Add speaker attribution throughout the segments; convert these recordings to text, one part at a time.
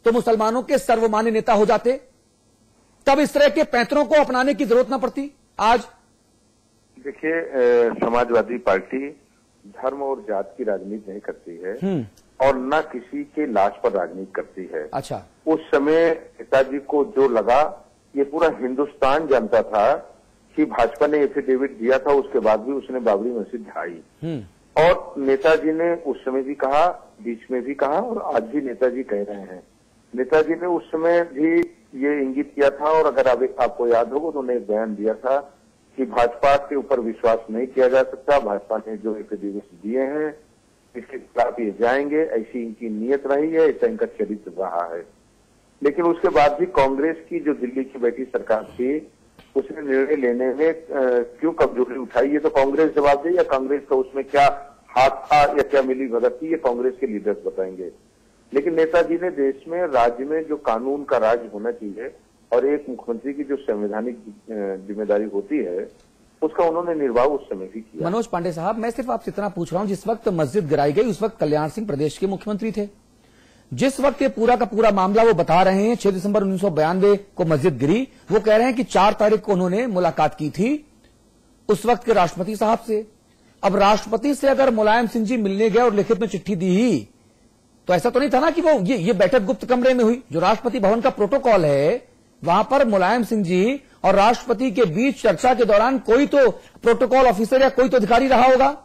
Speaker 1: तो मुसलमानों के सर्वमान्य नेता हो जाते, तब इस तरह के पैंतरों को अपनाने की जरूरत न पड़ती। आज
Speaker 2: देखिए, समाजवादी पार्टी धर्म और जात की राजनीति नहीं करती है और न किसी के लाश पर राजनीति करती है।
Speaker 1: अच्छा,
Speaker 2: उस समय नेताजी को जो लगा, ये पूरा हिंदुस्तान जानता था कि भाजपा ने एफिडेविट दिया था, उसके बाद भी उसने बाबरी मस्जिद ढाई। और नेताजी ने उस समय भी कहा, बीच में भी कहा और आज भी नेताजी कह रहे हैं। नेताजी ने उस समय भी ये इंगित किया था और अगर आपको याद होगा, उन्होंने एक बयान दिया था कि भाजपा के ऊपर विश्वास नहीं किया जा सकता, भाजपा ने जो एफिडेविट दिए हैं इसके खिलाफ ये जाएंगे, ऐसी इनकी नीयत रही है, ऐसा इनका चरित्र रहा है। लेकिन उसके बाद भी कांग्रेस की जो दिल्ली की बैठी सरकार थी, उसने निर्णय लेने में क्यों कमजोरी उठाई, ये तो कांग्रेस जवाब दे, या कांग्रेस का उसमें क्या हाथ था या क्या मिली भगत थी, ये कांग्रेस के लीडर्स बताएंगे। लेकिन नेताजी ने देश में, राज्य में जो कानून का राज होना चाहिए और एक मुख्यमंत्री की जो संवैधानिक जिम्मेदारी होती है, उसका उन्होंने निर्वाह उस समय भी किया।
Speaker 1: मनोज पांडे साहब, मैं सिर्फ आपसे इतना पूछ रहा हूं, जिस वक्त मस्जिद गिराई गई उस वक्त कल्याण सिंह प्रदेश के मुख्यमंत्री थे। जिस वक्त ये पूरा का पूरा मामला वो बता रहे हैं 6 दिसंबर 1992 को मस्जिद गिरी, वो कह रहे हैं कि 4 तारीख को उन्होंने मुलाकात की थी उस वक्त के राष्ट्रपति साहब से। अब राष्ट्रपति से अगर मुलायम सिंह जी मिलने गए और लिखित में चिट्ठी दी ही, तो ऐसा तो नहीं था ना कि वो ये बैठक गुप्त कमरे में हुई। जो राष्ट्रपति भवन का प्रोटोकॉल है, वहां पर मुलायम सिंह जी और राष्ट्रपति के बीच चर्चा के दौरान कोई तो प्रोटोकॉल ऑफिसर या कोई तो अधिकारी रहा होगा।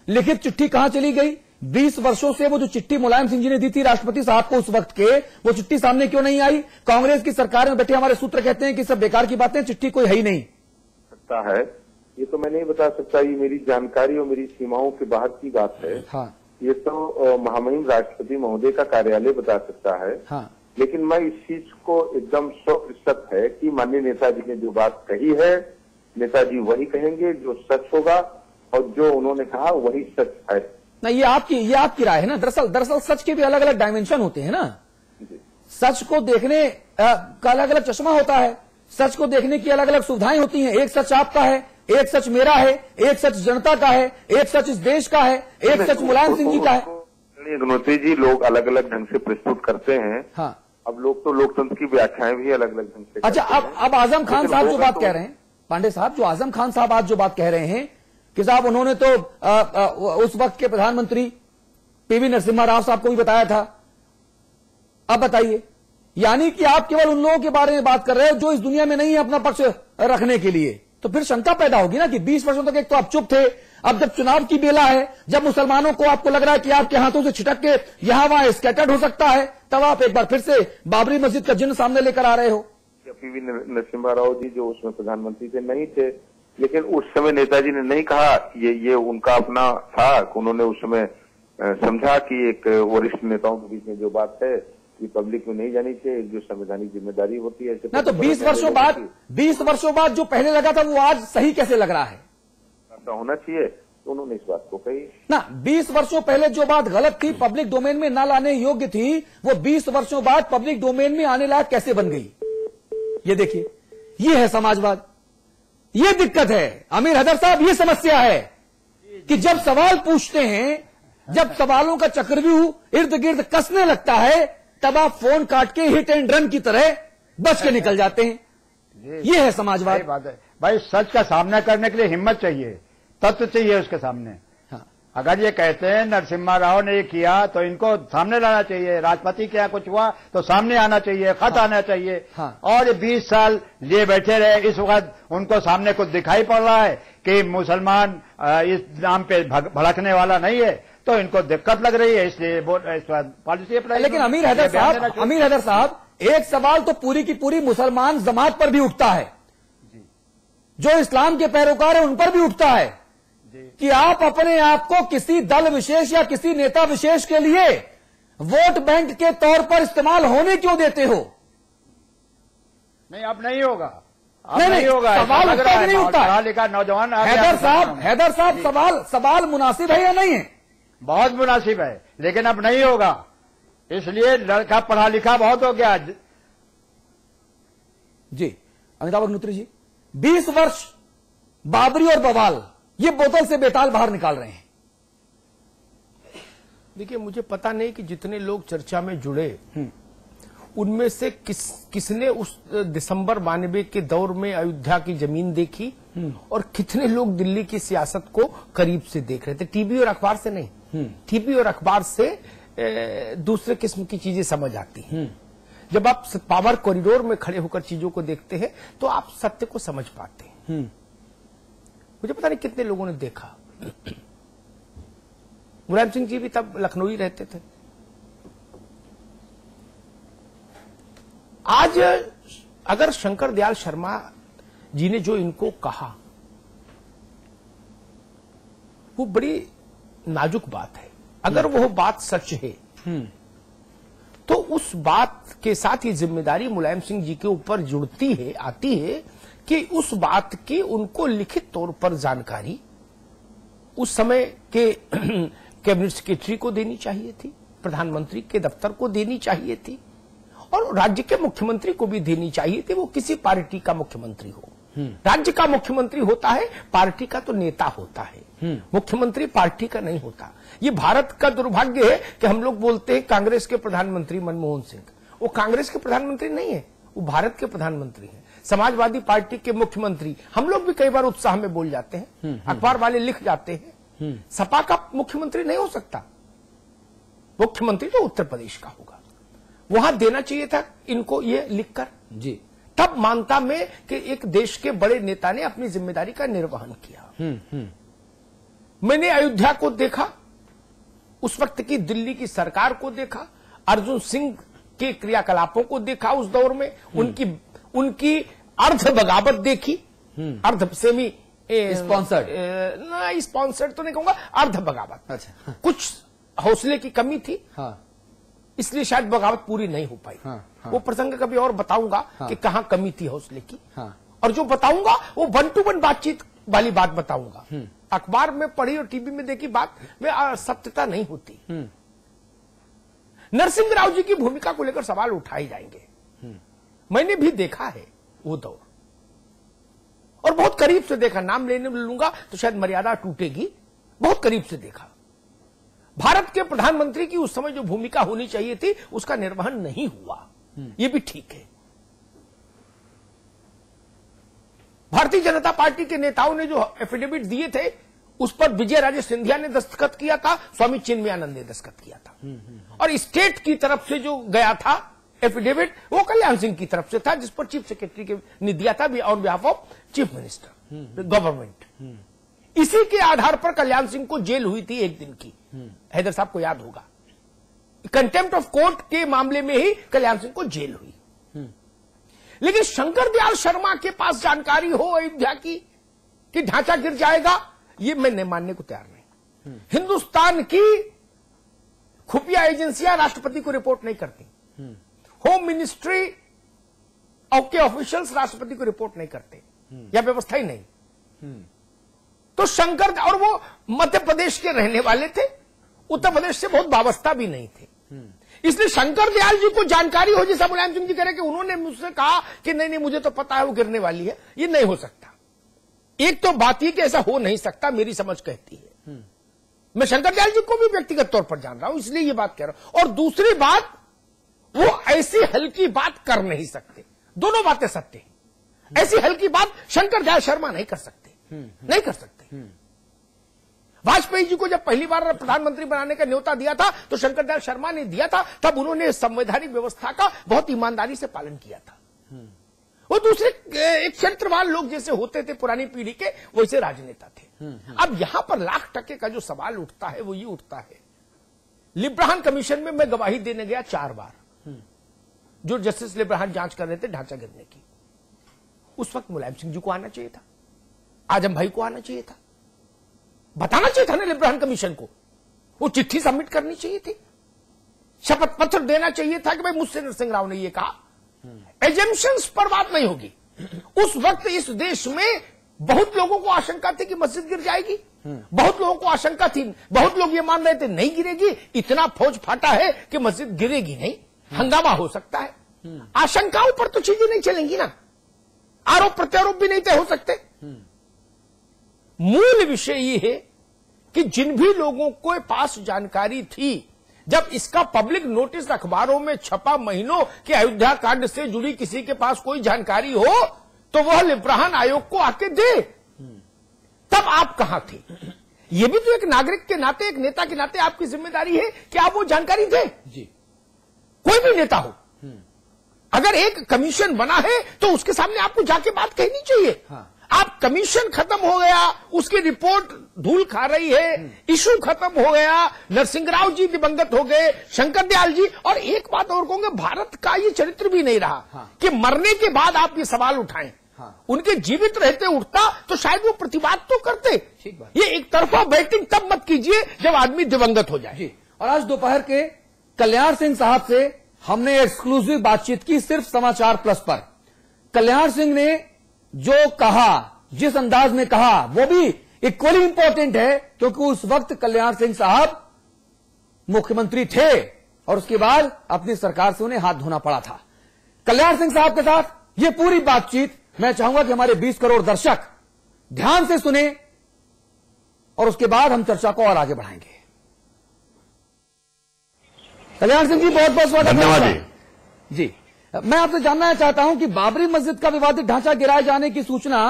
Speaker 1: लिखित चिट्ठी कहां चली गई? 20 वर्षों से वो जो चिट्ठी मुलायम सिंह जी ने दी थी राष्ट्रपति साहब को उस वक्त के, वो चिट्ठी सामने क्यों नहीं आई? कांग्रेस की सरकार में बैठे हमारे सूत्र कहते हैं कि सब बेकार की बातें, चिट्ठी कोई है ही नहीं।
Speaker 2: सकता है, ये तो मैं नहीं बता सकता, ये मेरी जानकारी और मेरी सीमाओं के बाहर की बात है।
Speaker 1: हाँ।
Speaker 2: ये तो महामहिम राष्ट्रपति महोदय का कार्यालय बता सकता है।
Speaker 1: हाँ।
Speaker 2: लेकिन मैं इस चीज को एकदम 100% है कि माननीय नेताजी ने जो बात कही है, नेताजी वही कहेंगे जो सच होगा, और जो उन्होंने कहा वही सच है।
Speaker 1: ना, ये आपकी राय है ना। दरअसल सच के भी अलग अलग डायमेंशन होते हैं ना। सच को देखने का अलग अलग चश्मा होता है, सच को देखने की अलग अलग सुविधाएं होती हैं। एक सच आपका है, एक सच मेरा है, एक सच जनता का है, एक सच इस देश का है, एक सच मुलायम सिंह जी का है।
Speaker 2: अग्नोत्री जी, लोग अलग अलग ढंग से प्रस्तुत करते हैं।
Speaker 1: हाँ।
Speaker 2: अब लोग तो लोकतंत्र की व्याख्याएं भी अलग अलग ढंग से।
Speaker 1: अच्छा, अब आजम खान साहब जो बात कह रहे हैं, पांडे साहब, जो आजम खान साहब आज जो बात कह रहे हैं कि साहब उन्होंने तो उस वक्त के प्रधानमंत्री पीवी नरसिम्हा राव साहब को भी बताया था। अब बताइए, यानी कि आप केवल उन लोगों के बारे में बात कर रहे हो जो इस दुनिया में नहीं है अपना पक्ष रखने के लिए। तो फिर शंका पैदा होगी ना कि 20 वर्षों तक एक तो आप चुप थे, अब जब चुनाव की बेला है, जब मुसलमानों को आपको लग रहा है कि आपके हाथों से छिटक के यहां वहां स्कैटर्ड हो सकता है, तब आप एक बार फिर से बाबरी मस्जिद का जिन्न सामने लेकर आ रहे हो।
Speaker 2: पीवी नरसिम्हा राव जी जो उसमें प्रधानमंत्री थे नहीं थे, लेकिन उस समय नेताजी ने नहीं कहा, ये उनका अपना था। उन्होंने उस समय समझा कि एक वरिष्ठ नेताओं के बीच में जो बात है कि पब्लिक में नहीं जानी चाहिए, जो संवैधानिक जिम्मेदारी होती है
Speaker 1: ना। तो 20 वर्षों बाद जो पहले लगा था वो आज सही कैसे लग रहा है?
Speaker 2: ऐसा होना चाहिए, तो उन्होंने इस बात को कही
Speaker 1: ना। 20 वर्षों पहले जो बात गलत थी, पब्लिक डोमेन में ना लाने योग्य थी, वो 20 वर्षों बाद पब्लिक डोमेन में आने लायक कैसे बन गई? ये देखिए, ये है समाजवाद, ये दिक्कत है अमीर हैदर साहब। ये समस्या है कि जब सवाल पूछते हैं, जब सवालों का चक्रव्यूह इर्द गिर्द कसने लगता है, तब आप फोन काट के हिट एंड रन की तरह बच के निकल जाते हैं। ये है समाजवाद।
Speaker 3: बात है भाई, सच का सामना करने के लिए हिम्मत चाहिए, तत्व चाहिए उसके सामने।
Speaker 1: हाँ।
Speaker 3: अगर ये कहते हैं नरसिम्हा राव ने ये किया तो इनको सामने लाना चाहिए, राष्ट्रपति क्या कुछ हुआ तो सामने आना चाहिए, खत आना चाहिए।
Speaker 1: हाँ।
Speaker 3: और 20 साल ये बैठे रहे, इस वक्त उनको सामने कुछ दिखाई पड़ रहा है कि मुसलमान इस नाम पे भड़कने वाला नहीं है, तो इनको दिक्कत लग रही है, इसलिए पॉलिसी अप्लाई।
Speaker 1: लेकिन अमीर हैदर साहब, एक सवाल तो पूरी की पूरी मुसलमान जमात पर भी उठता है, जो इस्लाम के पैरोकार है उन पर भी उठता है कि आप अपने आप को किसी दल विशेष या किसी नेता विशेष के लिए वोट बैंक के तौर पर इस्तेमाल होने क्यों देते हो?
Speaker 3: नहीं, अब नहीं होगा,
Speaker 1: नहीं होगा, सवाल नहीं उठता।
Speaker 3: लिखा नौजवान
Speaker 1: हैदर साहब, सवाल मुनासिब है या नहीं है?
Speaker 3: बहुत मुनासिब है, लेकिन अब नहीं होगा, इसलिए लड़का पढ़ा लिखा बहुत हो गया।
Speaker 1: जी अमिताभ अग्निहोत्री जी, 20 वर्ष बाबरी और बवाल, ये बोतल से बेताल बाहर निकाल रहे हैं।
Speaker 4: देखिए, मुझे पता नहीं कि जितने लोग चर्चा में जुड़े उनमें से किसने उस दिसंबर 92 के दौर में अयोध्या की जमीन देखी और कितने लोग दिल्ली की सियासत को करीब से देख रहे थे। टीवी और अखबार से नहीं, टीवी और अखबार से दूसरे किस्म की चीजें समझ आती हैं। जब आप पावर कॉरिडोर में खड़े होकर चीजों को देखते हैं तो आप सत्य को समझ पाते हैं। मुझे पता नहीं कितने लोगों ने देखा। मुलायम सिंह जी भी तब लखनऊ ही रहते थे। आज अगर शंकर दयाल शर्मा जी ने जो इनको कहा वो बड़ी नाजुक बात है। अगर वो बात सच है तो उस बात के साथ ये जिम्मेदारी मुलायम सिंह जी के ऊपर जुड़ती है, आती है कि उस बात की उनको लिखित तौर पर जानकारी उस समय के कैबिनेट सेक्रेटरी को देनी चाहिए थी, प्रधानमंत्री के दफ्तर को देनी चाहिए थी और राज्य के मुख्यमंत्री को भी देनी चाहिए थी। वो किसी पार्टी का मुख्यमंत्री हो, राज्य का मुख्यमंत्री होता है, पार्टी का तो नेता होता है, मुख्यमंत्री पार्टी का नहीं होता। ये भारत का दुर्भाग्य है कि हम लोग बोलते हैं कांग्रेस के प्रधानमंत्री मनमोहन सिंह, वो कांग्रेस के प्रधानमंत्री नहीं है, वो भारत के प्रधानमंत्री हैं। समाजवादी पार्टी के मुख्यमंत्री, हम लोग भी कई बार उत्साह में बोल जाते हैं, अखबार वाले लिख जाते हैं, सपा का मुख्यमंत्री नहीं हो सकता, मुख्यमंत्री तो उत्तर प्रदेश का होगा। वहां देना चाहिए था इनको ये लिखकर जी, तब मानता मैं कि एक देश के बड़े नेता ने अपनी जिम्मेदारी का निर्वहन किया। मैंने अयोध्या को देखा, उस वक्त की दिल्ली की सरकार को देखा, अर्जुन सिंह के क्रियाकलापों को देखा उस दौर में, उनकी अर्ध बगावत देखी, अर्ध सेमी
Speaker 1: स्पॉन्सर्ड
Speaker 4: ना, स्पॉन्सर्ड तो नहीं कहूंगा, अर्ध बगावत।
Speaker 1: अच्छा,
Speaker 4: कुछ हौसले की कमी थी,
Speaker 1: हाँ,
Speaker 4: इसलिए शायद बगावत पूरी नहीं हो पाई।
Speaker 1: हाँ, हाँ,
Speaker 4: वो प्रसंग कभी और बताऊंगा कि कहां कमी थी हौसले की,
Speaker 1: हाँ,
Speaker 4: और जो बताऊंगा वो 1 to 1 बातचीत वाली बात बताऊंगा। अखबार में पढ़ी और टीवी में देखी बात में सत्यता नहीं होती। नरसिंह राव जी की भूमिका को लेकर सवाल उठाए जाएंगे। मैंने भी देखा है वो दौर और बहुत करीब से देखा, नाम लेने में लूंगा तो शायद मर्यादा टूटेगी, बहुत करीब से देखा। भारत के प्रधानमंत्री की उस समय जो भूमिका होनी चाहिए थी उसका निर्वहन नहीं हुआ, यह भी ठीक है। भारतीय जनता पार्टी के नेताओं ने जो एफिडेविट दिए थे उस पर विजय राजे सिंधिया ने दस्तखत किया था, स्वामी चिन्मयानंद ने दस्तखत किया था, और स्टेट की तरफ से जो गया था एफिडेविट वो कल्याण सिंह की तरफ से था, जिस पर चीफ सेक्रेटरी ने दिया था on behalf of chief minister government. इसी के आधार पर कल्याण सिंह को जेल हुई थी 1 दिन की, हैदर साहब को याद होगा। कंटेम्प्ट ऑफ कोर्ट के मामले में ही कल्याण सिंह को जेल हुई। लेकिन शंकर दयाल शर्मा के पास जानकारी हो अयोध्या की कि ढांचा गिर जाएगा, ये मैं मानने को तैयार नहीं। हिंदुस्तान की खुफिया एजेंसियां राष्ट्रपति को रिपोर्ट नहीं करती, होम मिनिस्ट्री के ऑफिशियल्स राष्ट्रपति को रिपोर्ट नहीं करते, यह व्यवस्था ही नहीं। तो शंकर, और वो मध्य प्रदेश के रहने वाले थे, उत्तर प्रदेश से बहुत वाबस्ता भी नहीं थे, इसलिए शंकर दयाल जी को जानकारी हो, जैसा मुलायम सिंह जी कह रहे कि उन्होंने मुझसे कहा कि नहीं मुझे तो पता है वो गिरने वाली है, ये नहीं हो सकता। एक तो बात ये कि ऐसा हो नहीं सकता, मेरी समझ कहती है। मैं शंकर दयाल जी को भी व्यक्तिगत तौर पर जान रहा हूं, इसलिए ये बात कह रहा हूं। और दूसरी बात, वो ऐसी हल्की बात कर नहीं सकते, दोनों बातें सत्य हैं। ऐसी हल्की बात शंकर दयाल शर्मा नहीं कर सकते, नहीं कर सकते। वाजपेयी जी को जब पहली बार प्रधानमंत्री बनाने का न्योता दिया था तो शंकर दयाल शर्मा ने दिया था, तब उन्होंने संवैधानिक व्यवस्था का बहुत ईमानदारी से पालन किया था। वो दूसरे एक चरित्रवान लोग जैसे होते थे पुरानी पीढ़ी के, वैसे राजनेता थे। अब यहां पर लाख टके का जो सवाल उठता है वो ये उठता है, लिब्राहन कमीशन में मैं गवाही देने गया 4 बार, जो जस्टिस लिब्राहन जांच कर रहे थे ढांचा गिरने की। उस वक्त मुलायम सिंह जी को आना चाहिए था, आजम भाई को आना चाहिए था, बताना चाहिए था ना लिब्राहन कमीशन को, वो चिट्ठी सबमिट करनी चाहिए थी, शपथ पत्र देना चाहिए था कि भाई मुझसे नरसिंह राव ने ये कहा। एजम्पशंस पर बात नहीं होगी। उस वक्त इस देश में बहुत लोगों को आशंका थी कि मस्जिद गिर जाएगी, बहुत लोगों को आशंका थी, बहुत लोग ये मान रहे थे नहीं गिरेगी, इतना फौज फाटा है कि मस्जिद गिरेगी नहीं, हंगामा हो सकता है। आशंकाओं पर तो चीजें नहीं चलेंगी ना, आरोप प्रत्यारोप भी नहीं तय हो सकते। मूल विषय ये है कि जिन भी लोगों के पास जानकारी थी जब इसका पब्लिक नोटिस अखबारों में छपा महीनों कि अयोध्या कांड से जुड़ी किसी के पास कोई जानकारी हो तो वह लिब्राहन आयोग को आके दे। तब आप कहां थे? यह भी तो एक नागरिक के नाते, एक नेता के नाते आपकी जिम्मेदारी है कि आप वो जानकारी दें।
Speaker 1: जी,
Speaker 4: कोई भी नेता हो, अगर एक कमीशन बना है तो उसके सामने आपको जाके बात कहनी चाहिए।
Speaker 1: हाँ।
Speaker 4: आप कमीशन खत्म हो गया, उसकी रिपोर्ट धूल खा रही है, इशू खत्म हो गया, नरसिंह राव जी दिवंगत हो गए, शंकर दयाल जी, और एक बात और कहूंगे, भारत का ये चरित्र भी नहीं रहा।
Speaker 1: हाँ।
Speaker 4: कि मरने के बाद आप ये सवाल उठाएं।
Speaker 1: हाँ।
Speaker 4: उनके जीवित रहते उठता तो शायद वो प्रतिवाद तो करते।
Speaker 1: ठीक बात।
Speaker 4: ये एक तरफा बैटिंग तब मत कीजिए जब आदमी दिवंगत हो जाए।
Speaker 1: जी। और आज दोपहर के कल्याण सिंह साहब से हमने एक्सक्लूसिव बातचीत की सिर्फ समाचार प्लस पर। कल्याण सिंह ने जो कहा, जिस अंदाज में कहा, वो भी इक्वली इंपॉर्टेंट है, क्योंकि उस वक्त कल्याण सिंह साहब मुख्यमंत्री थे और उसके बाद अपनी सरकार से उन्हें हाथ धोना पड़ा था। कल्याण सिंह साहब के साथ ये पूरी बातचीत मैं चाहूंगा कि हमारे 20 करोड़ दर्शक ध्यान से सुने और उसके बाद हम चर्चा को और आगे बढ़ाएंगे। कल्याण सिंह जी, बहुत बहुत स्वागत है।
Speaker 5: धन्यवाद
Speaker 1: जी, मैं आपसे जानना चाहता हूं कि बाबरी मस्जिद का विवादित ढांचा गिराए जाने की सूचना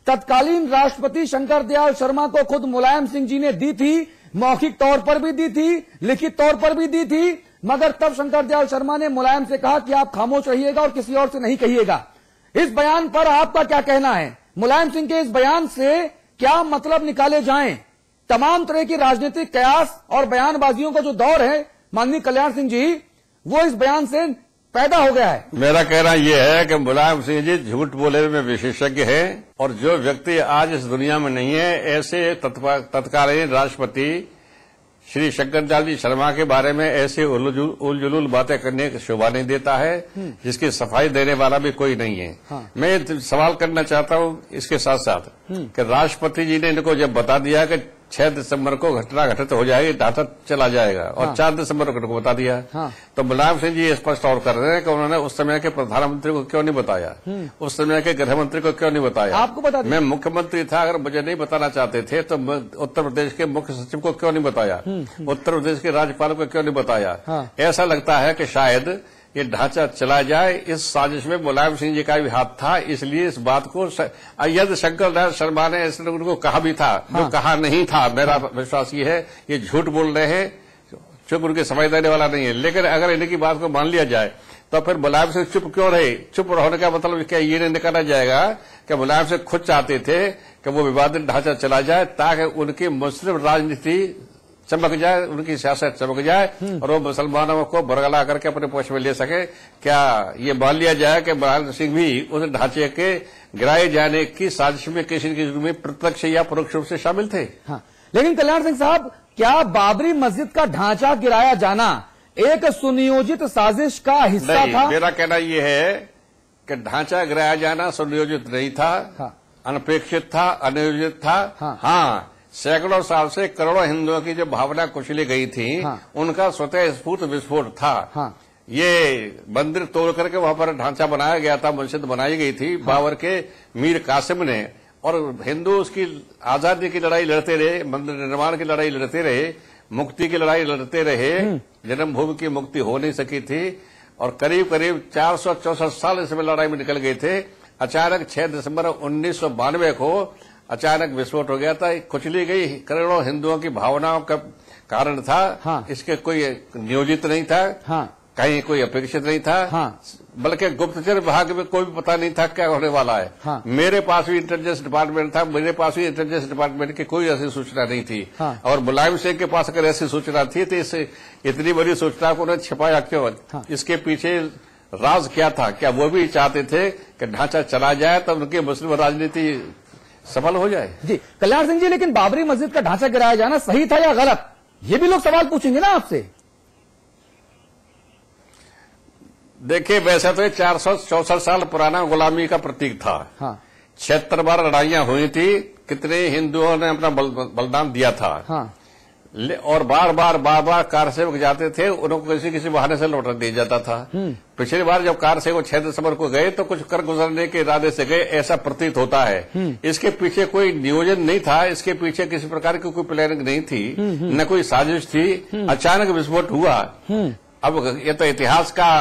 Speaker 1: तत्कालीन राष्ट्रपति शंकर दयाल शर्मा को खुद मुलायम सिंह जी ने दी थी, मौखिक तौर पर भी दी थी, लिखित तौर पर भी दी थी, मगर तब शंकर दयाल शर्मा ने मुलायम से कहा कि आप खामोश रहिएगा और किसी और से नहीं कहिएगा। इस बयान पर आपका क्या कहना है? मुलायम सिंह के इस बयान से क्या मतलब निकाले जाएं? तमाम तरह की राजनीतिक कयास और बयानबाजियों का जो दौर है माननीय कल्याण सिंह जी, वो इस बयान से पैदा हो गया है।
Speaker 5: मेरा कहना यह है कि मुलायम सिंह जी झूठ बोले में विशेषज्ञ है और जो व्यक्ति आज इस दुनिया में नहीं है, ऐसे तत्कालीन राष्ट्रपति श्री शंकर दयाल जी शर्मा के बारे में ऐसे उलझुल बातें करने की शोभा नहीं देता है, जिसकी सफाई देने वाला भी कोई नहीं है।
Speaker 1: हाँ।
Speaker 5: मैं सवाल करना चाहता हूँ इसके साथ साथ कि राष्ट्रपति जी ने इनको जब बता दिया कि 6 दिसंबर को घटना घटित हो जाएगी, ढांचा चला जाएगा, और
Speaker 1: हाँ।
Speaker 5: 4 दिसंबर को इनको बता दिया।
Speaker 1: हाँ।
Speaker 5: तो मुलायम सिंह जी स्पष्ट और कर रहे हैं कि उन्होंने उस समय के प्रधानमंत्री को क्यों नहीं बताया, उस समय के गृह मंत्री को क्यों नहीं बताया।
Speaker 1: आपको बता दिया।
Speaker 5: मैं मुख्यमंत्री था, अगर मुझे नहीं बताना चाहते थे तो उत्तर प्रदेश के मुख्य सचिव को क्यों नहीं बताया, उत्तर प्रदेश के राज्यपाल को क्यों नहीं बताया।
Speaker 1: हाँ।
Speaker 5: ऐसा लगता है कि शायद ये ढांचा चला जाए, इस साजिश में मुलायम सिंह जी का भी हाथ था, इसलिए इस बात को यदि शंकर दयाल शर्मा ने ऐसे उनको कहा भी था, जो कहा नहीं था, मेरा विश्वास ये है ये झूठ बोल रहे हैं, चुप उनके समय देने वाला नहीं है। लेकिन अगर इनकी बात को मान लिया जाए तो फिर मुलायम सिंह चुप क्यों रहे? चुप होने का मतलब क्या ये नहीं निकाला जाएगा कि मुलायम सिंह खुद चाहते थे कि वो विवादित ढांचा चला जाए ताकि उनकी मुस्लिम राजनीति चमक जाए, उनकी सियासत चमक जाए और वो मुसलमानों को बरगला करके अपने पक्ष में ले सके। क्या ये मान लिया जाए कि मुलायम सिंह भी उस ढांचे के गिराए जाने की साजिश में किसी के रूप में प्रत्यक्ष या परोक्ष रूप से शामिल थे?
Speaker 1: हाँ। लेकिन कल्याण सिंह साहब, क्या बाबरी मस्जिद का ढांचा गिराया जाना एक सुनियोजित साजिश का हिस्सा था?
Speaker 5: मेरा कहना यह है कि ढांचा गिराया जाना सुनियोजित नहीं था।
Speaker 1: हाँ।
Speaker 5: अनपेक्षित था, अनियोजित था। हाँ, सैकड़ों साल से करोड़ों हिंदुओं की जो भावना कुचली गई थी,
Speaker 1: हाँ।
Speaker 5: उनका स्वतः स्फूर्त विस्फोट था।
Speaker 1: हाँ।
Speaker 5: ये मंदिर तोड़ करके वहां पर ढांचा बनाया गया था, मस्जिद बनाई गई थी। हाँ। बाबर के मीर कासिम ने, और हिंदू उसकी आजादी की लड़ाई लड़ते रहे, मंदिर निर्माण की लड़ाई लड़ते रहे, मुक्ति की लड़ाई लड़ते रहे। जन्मभूमि की मुक्ति हो नहीं सकी थी और करीब करीब 464 साल इसमें लड़ाई में निकल गए थे। अचानक 6 दिसंबर 1992 को अचानक विस्फोट हो गया था। कुचली गई करोड़ों हिंदुओं की भावनाओं का कारण था।
Speaker 1: हाँ।
Speaker 5: इसके कोई नियोजित नहीं था।
Speaker 1: हाँ।
Speaker 5: कहीं कोई अपेक्षित नहीं था।
Speaker 1: हाँ।
Speaker 5: बल्कि गुप्तचर विभाग में कोई भी पता नहीं था क्या होने वाला है।
Speaker 1: हाँ।
Speaker 5: मेरे पास भी इंटेलिजेंस डिपार्टमेंट था, मेरे पास भी इंटेलिजेंस डिपार्टमेंट की कोई ऐसी सूचना नहीं थी।
Speaker 1: हाँ।
Speaker 5: और मुलायम सिंह के पास अगर ऐसी सूचना थी तो इससे इतनी बड़ी सूचना को उन्होंने छिपाया क्यों?
Speaker 1: हाँ।
Speaker 5: इसके पीछे राज क्या था? क्या वो भी चाहते थे कि ढांचा चला जाए तो उनकी मुस्लिम राजनीति सफल हो जाए?
Speaker 1: जी कल्याण सिंह जी, लेकिन बाबरी मस्जिद का ढांचा गिराया जाना सही था या गलत, ये भी लोग सवाल पूछेंगे ना आपसे।
Speaker 5: देखिए, वैसे तो 464 साल पुराना गुलामी का प्रतीक था।
Speaker 1: हाँ।
Speaker 5: 76 बार लड़ाइयां हुई थी, कितने हिंदुओं ने अपना बलिदान दिया था।
Speaker 1: हाँ।
Speaker 5: और बार बार कार सेवक जाते थे, उनको किसी बहाने से लौटा दिया जाता था। पिछली बार जब कार सेवक 6 दिसंबर को गए तो कुछ कर गुजरने के इरादे से गए, ऐसा प्रतीत होता है। इसके पीछे कोई नियोजन नहीं था, इसके पीछे किसी प्रकार की कोई प्लानिंग नहीं थी, न कोई साजिश थी। अचानक विस्फोट हुआ। अब ये तो इतिहास का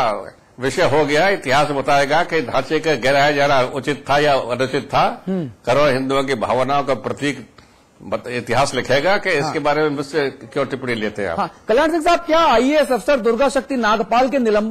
Speaker 5: विषय हो गया, इतिहास बताएगा कि ढांचे का गिराया जाना उचित था या अनुचित था। करोड़ों हिंदुओं की भावनाओं का प्रतीक इतिहास लिखेगा कि इसके बारे में मुझसे क्यों टिप्पणी लेते हैं आप।
Speaker 1: कल्याण सिंह साहब, क्या आईएएस अफसर दुर्गा शक्ति नागपाल के निलंबन